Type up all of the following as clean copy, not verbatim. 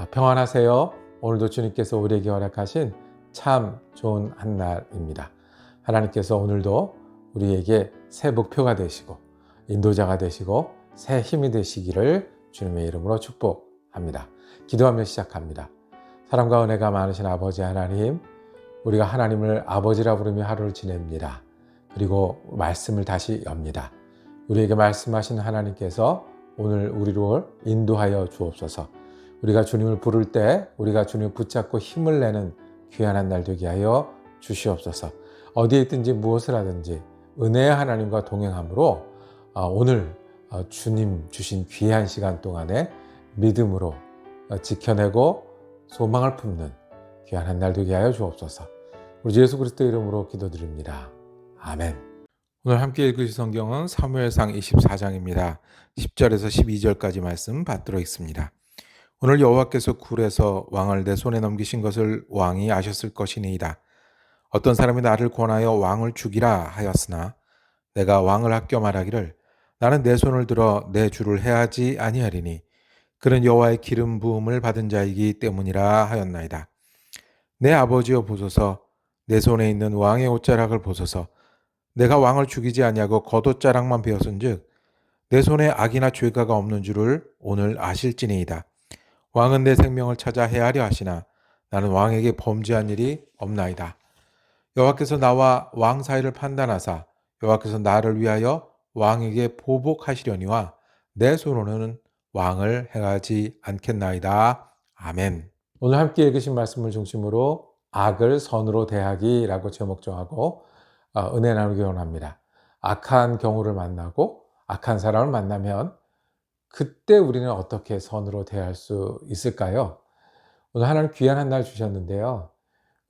평안하세요. 오늘도 주님께서 우리에게 허락하신 참 좋은 한날입니다. 하나님께서 오늘도 우리에게 새 목표가 되시고 인도자가 되시고 새 힘이 되시기를 주님의 이름으로 축복합니다. 기도하며 시작합니다. 사랑과 은혜가 많으신 아버지 하나님, 우리가 하나님을 아버지라 부르며 하루를 지냅니다. 그리고 말씀을 다시 엽니다. 우리에게 말씀하신 하나님께서 오늘 우리를 인도하여 주옵소서. 우리가 주님을 부를 때 우리가 주님을 붙잡고 힘을 내는 귀한 한 날 되게 하여 주시옵소서. 어디에 있든지 무엇을 하든지 은혜의 하나님과 동행함으로 오늘 주님 주신 귀한 시간 동안에 믿음으로 지켜내고 소망을 품는 귀한 한 날 되게 하여 주옵소서. 우리 예수 그리스도 이름으로 기도드립니다. 아멘. 오늘 함께 읽으실 성경은 사무엘상 24장입니다. 10절에서 12절까지 말씀 받도록 있습니다. 오늘 여호와께서 굴에서 왕을 내 손에 넘기신 것을 왕이 아셨을 것이니이다. 어떤 사람이 나를 권하여 왕을 죽이라 하였으나 내가 왕을 아껴 말하기를 나는 내 손을 들어 내 주를 해하지 아니하리니 그는 여호와의 기름 부음을 받은 자이기 때문이라 하였나이다. 내 아버지여 보소서, 내 손에 있는 왕의 옷자락을 보소서. 내가 왕을 죽이지 아니하고 겉옷자락만 베었은즉 내 손에 악이나 죄가가 없는 줄을 오늘 아실지니이다. 왕은 내 생명을 찾아 해하려 하시나 나는 왕에게 범죄한 일이 없나이다. 여호와께서 나와 왕 사이를 판단하사 여호와께서 나를 위하여 왕에게 보복하시려니와 내 손으로는 왕을 행하지 않겠나이다. 아멘. 오늘 함께 읽으신 말씀을 중심으로 악을 선으로 대하기라고 제목 정하고 은혜 나누기 원합니다. 악한 경우를 만나고 악한 사람을 만나면 그때 우리는 어떻게 선으로 대할 수 있을까요? 오늘 하나님 귀한 한 날 주셨는데요.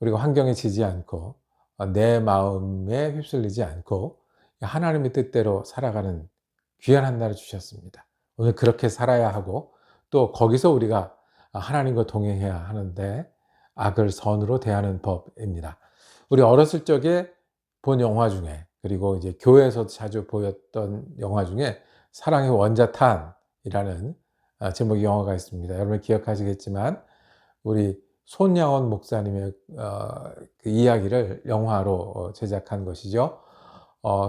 우리가 환경에 지지 않고 내 마음에 휩쓸리지 않고 하나님의 뜻대로 살아가는 귀한 한 날을 주셨습니다. 오늘 그렇게 살아야 하고 또 거기서 우리가 하나님과 동행해야 하는데 악을 선으로 대하는 법입니다. 우리 어렸을 적에 본 영화 중에 그리고 이제 교회에서 자주 보였던 영화 중에 사랑의 원자탄이라는 제목의 영화가 있습니다. 여러분 기억하시겠지만 우리 손양원 목사님의 그 이야기를 영화로 제작한 것이죠.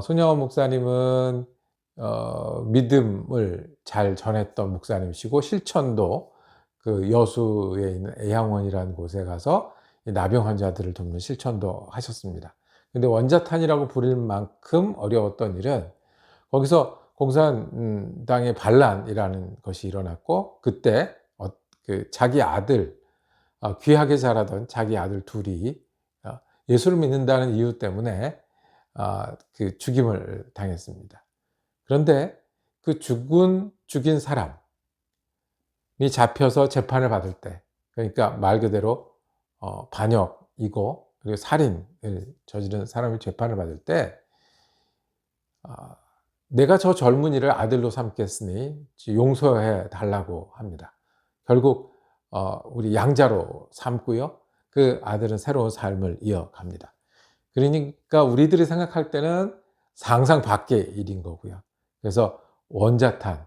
손양원 목사님은 믿음을 잘 전했던 목사님이시고 실천도 그 여수에 있는 애양원이라는 곳에 가서 나병 환자들을 돕는 실천도 하셨습니다. 근데 원자탄이라고 부릴 만큼 어려웠던 일은 거기서 공산당의 반란이라는 것이 일어났고 그때 그 자기 아들 귀하게 자라던 자기 아들 둘이 예수를 믿는다는 이유 때문에 그 죽임을 당했습니다. 그런데 그 죽인 사람이 잡혀서 재판을 받을 때, 그러니까 말 그대로 반역이고 그리고 살인을 저지른 사람이 재판을 받을 때 내가 저 젊은이를 아들로 삼겠으니 용서해 달라고 합니다. 결국 우리 양자로 삼고요. 그 아들은 새로운 삶을 이어갑니다. 그러니까 우리들이 생각할 때는 상상 밖의 일인 거고요. 그래서 원자탄,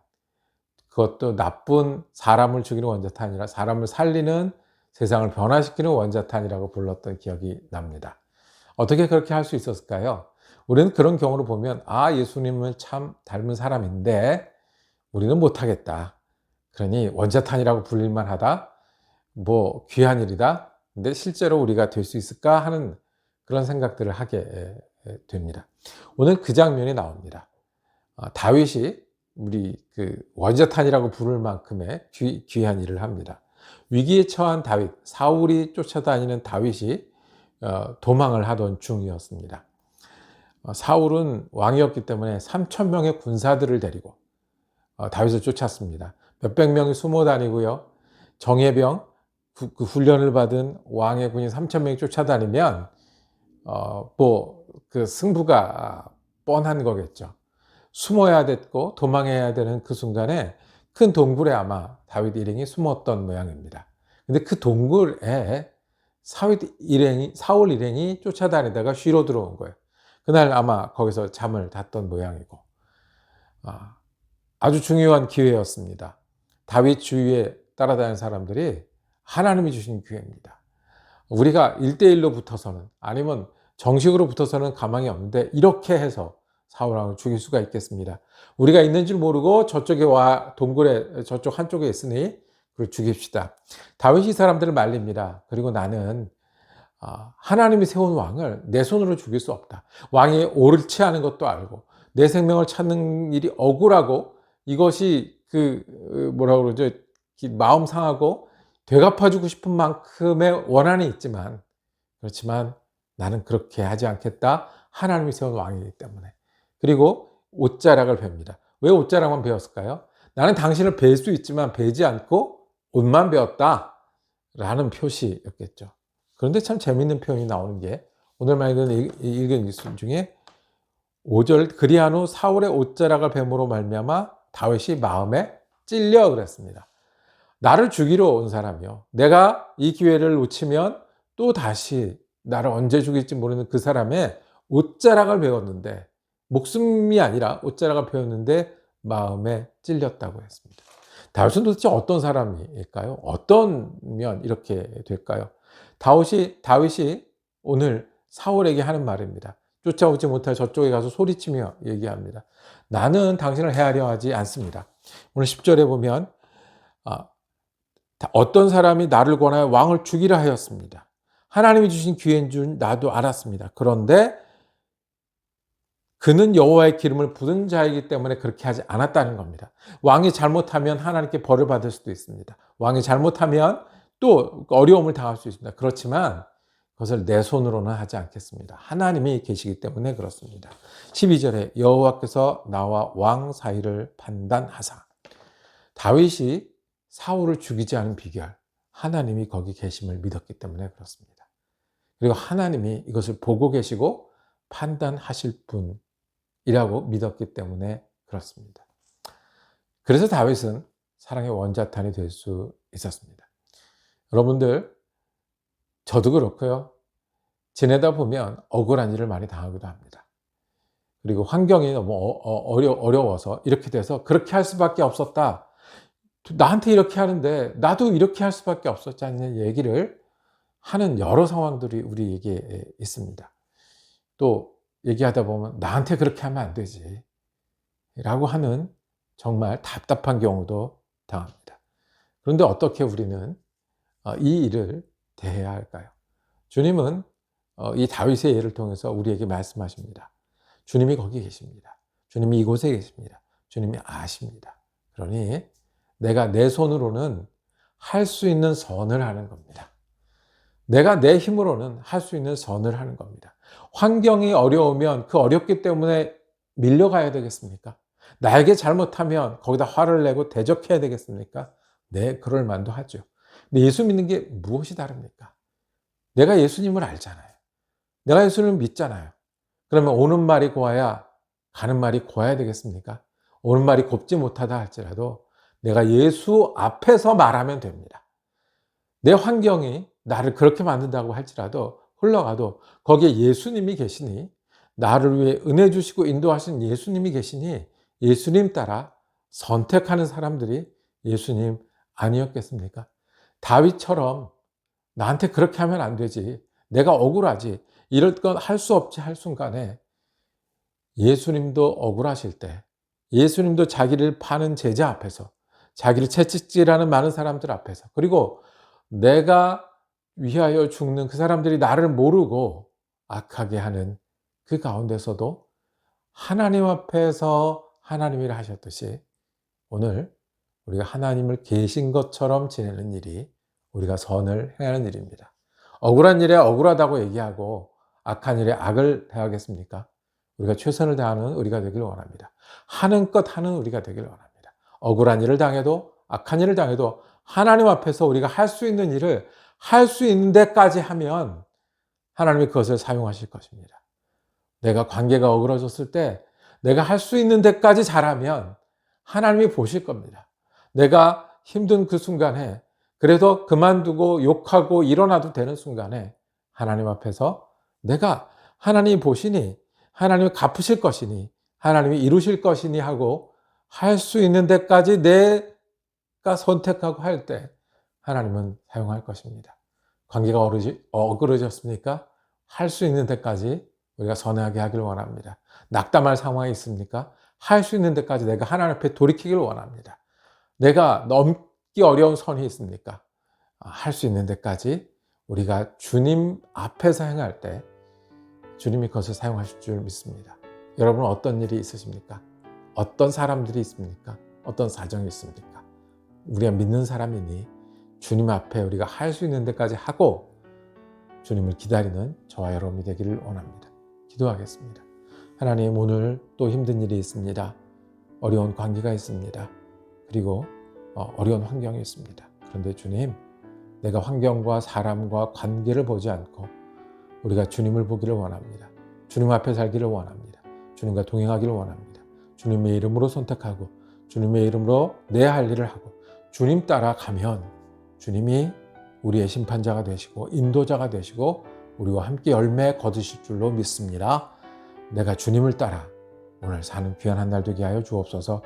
그것도 나쁜 사람을 죽이는 원자탄이 아니라 사람을 살리는 세상을 변화시키는 원자탄이라고 불렀던 기억이 납니다. 어떻게 그렇게 할 수 있었을까요? 우리는 그런 경우를 보면 예수님을 참 닮은 사람인데 우리는 못하겠다. 그러니 원자탄이라고 불릴만 하다. 뭐 귀한 일이다. 근데 실제로 우리가 될 수 있을까 하는 그런 생각들을 하게 됩니다. 오늘 그 장면이 나옵니다. 다윗이 우리 그 원자탄이라고 부를 만큼의 귀한 일을 합니다. 위기에 처한 다윗, 사울이 쫓아다니는 다윗이 도망을 하던 중이었습니다. 사울은 왕이었기 때문에 3,000명의 군사들을 데리고 다윗을 쫓았습니다. 몇백 명이 숨어 다니고요. 정예병, 그 훈련을 받은 왕의 군인 3,000명이 쫓아다니면 그 승부가 뻔한 거겠죠. 숨어야 됐고 도망해야 되는 그 순간에 큰 동굴에 아마 다윗 일행이 숨었던 모양입니다. 근데 그 동굴에 사울 일행이 쫓아다니다가 쉬러 들어온 거예요. 그날 아마 거기서 잠을 잤던 모양이고 아주 중요한 기회였습니다. 다윗 주위에 따라다니는 사람들이 하나님이 주신 기회입니다. 우리가 1대1로 붙어서는, 아니면 정식으로 붙어서는 가망이 없는데 이렇게 해서 사울 왕을 죽일 수가 있겠습니다. 우리가 있는 줄 모르고 저쪽에 동굴에 저쪽 한쪽에 있으니 그걸 죽입시다. 다윗이 이 사람들을 말립니다. 그리고 나는 하나님이 세운 왕을 내 손으로 죽일 수 없다. 왕이 옳지 않은 것도 알고 내 생명을 찾는 일이 억울하고 이것이 뭐라고 그러죠? 마음 상하고 되갚아주고 싶은 만큼의 원한이 있지만, 그렇지만 나는 그렇게 하지 않겠다. 하나님이 세운 왕이기 때문에. 그리고 옷자락을 베입니다. 왜 옷자락만 베었을까요? 나는 당신을 벨 수 있지만 베지 않고 옷만 베었다 라는 표시였겠죠. 그런데 참 재밌는 표현이 나오는 게, 오늘만 읽은 말씀 중에 5절, 그리한 후 사울의 옷자락을 뱀으로 말미암아 다윗이 마음에 찔려 그랬습니다. 나를 죽이러 온 사람이요, 내가 이 기회를 놓치면 또 다시 나를 언제 죽일지 모르는 그 사람의 옷자락을 베었는데, 목숨이 아니라 옷자락을 베었는데 마음에 찔렸다고 했습니다. 다윗은 도대체 어떤 사람일까요? 어떤면 이렇게 될까요? 다윗이 오늘 사울에게 하는 말입니다. 쫓아오지 못할 저쪽에 가서 소리치며 얘기합니다. 나는 당신을 해하려 하지 않습니다. 오늘 10절에 보면 어떤 사람이 나를 권하여 왕을 죽이라 하였습니다. 하나님이 주신 기회인 줄 나도 알았습니다. 그런데 그는 여호와의 기름을 부은 자이기 때문에 그렇게 하지 않았다는 겁니다. 왕이 잘못하면 하나님께 벌을 받을 수도 있습니다. 왕이 잘못하면 또 어려움을 당할 수 있습니다. 그렇지만 그것을 내 손으로는 하지 않겠습니다. 하나님이 계시기 때문에 그렇습니다. 12절에 여호와께서 나와 왕 사이를 판단하사. 다윗이 사울을 죽이지 않은 비결, 하나님이 거기 계심을 믿었기 때문에 그렇습니다. 그리고 하나님이 이것을 보고 계시고 판단하실 분이라고 믿었기 때문에 그렇습니다. 그래서 다윗은 사랑의 원자탄이 될 수 있었습니다. 여러분들, 저도 그렇고요. 지내다 보면 억울한 일을 많이 당하기도 합니다. 그리고 환경이 너무 어려워서 이렇게 돼서 그렇게 할 수밖에 없었다. 나한테 이렇게 하는데 나도 이렇게 할 수밖에 없었지 않는 얘기를 하는 여러 상황들이 우리에게 있습니다. 또 얘기하다 보면 나한테 그렇게 하면 안 되지 라고 하는 정말 답답한 경우도 당합니다. 그런데 어떻게 우리는 이 일을 대해야 할까요? 주님은 이 다윗의 예를 통해서 우리에게 말씀하십니다. 주님이 거기 계십니다. 주님이 이곳에 계십니다. 주님이 아십니다. 그러니 내가 내 손으로는 할 수 있는 선을 하는 겁니다. 내가 내 힘으로는 할 수 있는 선을 하는 겁니다. 환경이 어려우면 그 어렵기 때문에 밀려가야 되겠습니까? 나에게 잘못하면 거기다 화를 내고 대적해야 되겠습니까? 네, 그럴 만도 하죠. 근데 예수 믿는 게 무엇이 다릅니까? 내가 예수님을 알잖아요. 내가 예수님을 믿잖아요. 그러면 오는 말이 고와야 가는 말이 고와야 되겠습니까? 오는 말이 곱지 못하다 할지라도 내가 예수 앞에서 말하면 됩니다. 내 환경이 나를 그렇게 만든다고 할지라도 흘러가도 거기에 예수님이 계시니, 나를 위해 은혜 주시고 인도하신 예수님이 계시니 예수님 따라 선택하는 사람들이 예수님 아니었겠습니까? 다윗처럼 나한테 그렇게 하면 안 되지, 내가 억울하지, 이럴 건 할 수 없지 할 순간에 예수님도 억울하실 때, 예수님도 자기를 파는 제자 앞에서, 자기를 채찍질하는 많은 사람들 앞에서, 그리고 내가 위하여 죽는 그 사람들이 나를 모르고 악하게 하는 그 가운데서도 하나님 앞에서 하나님이 하셨듯이 오늘 우리가 하나님을 계신 것처럼 지내는 일이 우리가 선을 행하는 일입니다. 억울한 일에 억울하다고 얘기하고 악한 일에 악을 대하겠습니까? 우리가 최선을 다하는 우리가 되길 원합니다. 하는 것 하는 우리가 되길 원합니다. 억울한 일을 당해도 악한 일을 당해도 하나님 앞에서 우리가 할 수 있는 일을 할 수 있는 데까지 하면 하나님이 그것을 사용하실 것입니다. 내가 관계가 어그러졌을 때 내가 할 수 있는 데까지 잘하면 하나님이 보실 겁니다. 내가 힘든 그 순간에 그래도 그만두고 욕하고 일어나도 되는 순간에 하나님 앞에서 내가 하나님이 보시니, 하나님이 갚으실 것이니, 하나님이 이루실 것이니 하고 할 수 있는 데까지 내가 선택하고 할 때 하나님은 사용할 것입니다. 관계가 어그러졌습니까? 할 수 있는 데까지 우리가 선하게 하길 원합니다. 낙담할 상황이 있습니까? 할 수 있는 데까지 내가 하나님 앞에 돌이키길 원합니다. 내가 넘기 어려운 선이 있습니까? 할 수 있는 데까지 우리가 주님 앞에서 행할 때 주님이 그것을 사용하실 줄 믿습니다. 여러분은 어떤 일이 있으십니까? 어떤 사람들이 있습니까? 어떤 사정이 있습니까? 우리가 믿는 사람이니 주님 앞에 우리가 할 수 있는 데까지 하고 주님을 기다리는 저와 여러분이 되기를 원합니다. 기도하겠습니다. 하나님, 오늘 또 힘든 일이 있습니다. 어려운 관계가 있습니다. 그리고 어려운 환경이 있습니다. 그런데 주님, 내가 환경과 사람과 관계를 보지 않고 우리가 주님을 보기를 원합니다. 주님 앞에 살기를 원합니다. 주님과 동행하기를 원합니다. 주님의 이름으로 선택하고 주님의 이름으로 내 할 일을 하고 주님 따라가면 주님이 우리의 심판자가 되시고 인도자가 되시고 우리와 함께 열매 거두실 줄로 믿습니다. 내가 주님을 따라 오늘 사는 귀한 한 날 되게 하여 주옵소서.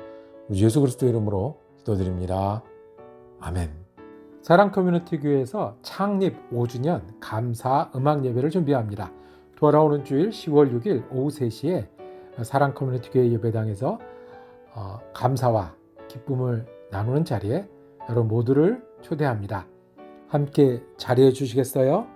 우리 예수 그리스도 이름으로 기도드립니다. 아멘. 사랑 커뮤니티 교회에서 창립 5주년 감사 음악 예배를 준비합니다. 돌아오는 주일 10월 6일 오후 3시에 사랑 커뮤니티 교회 예배당에서 감사와 기쁨을 나누는 자리에 여러분 모두를 초대합니다. 함께 자리해 주시겠어요?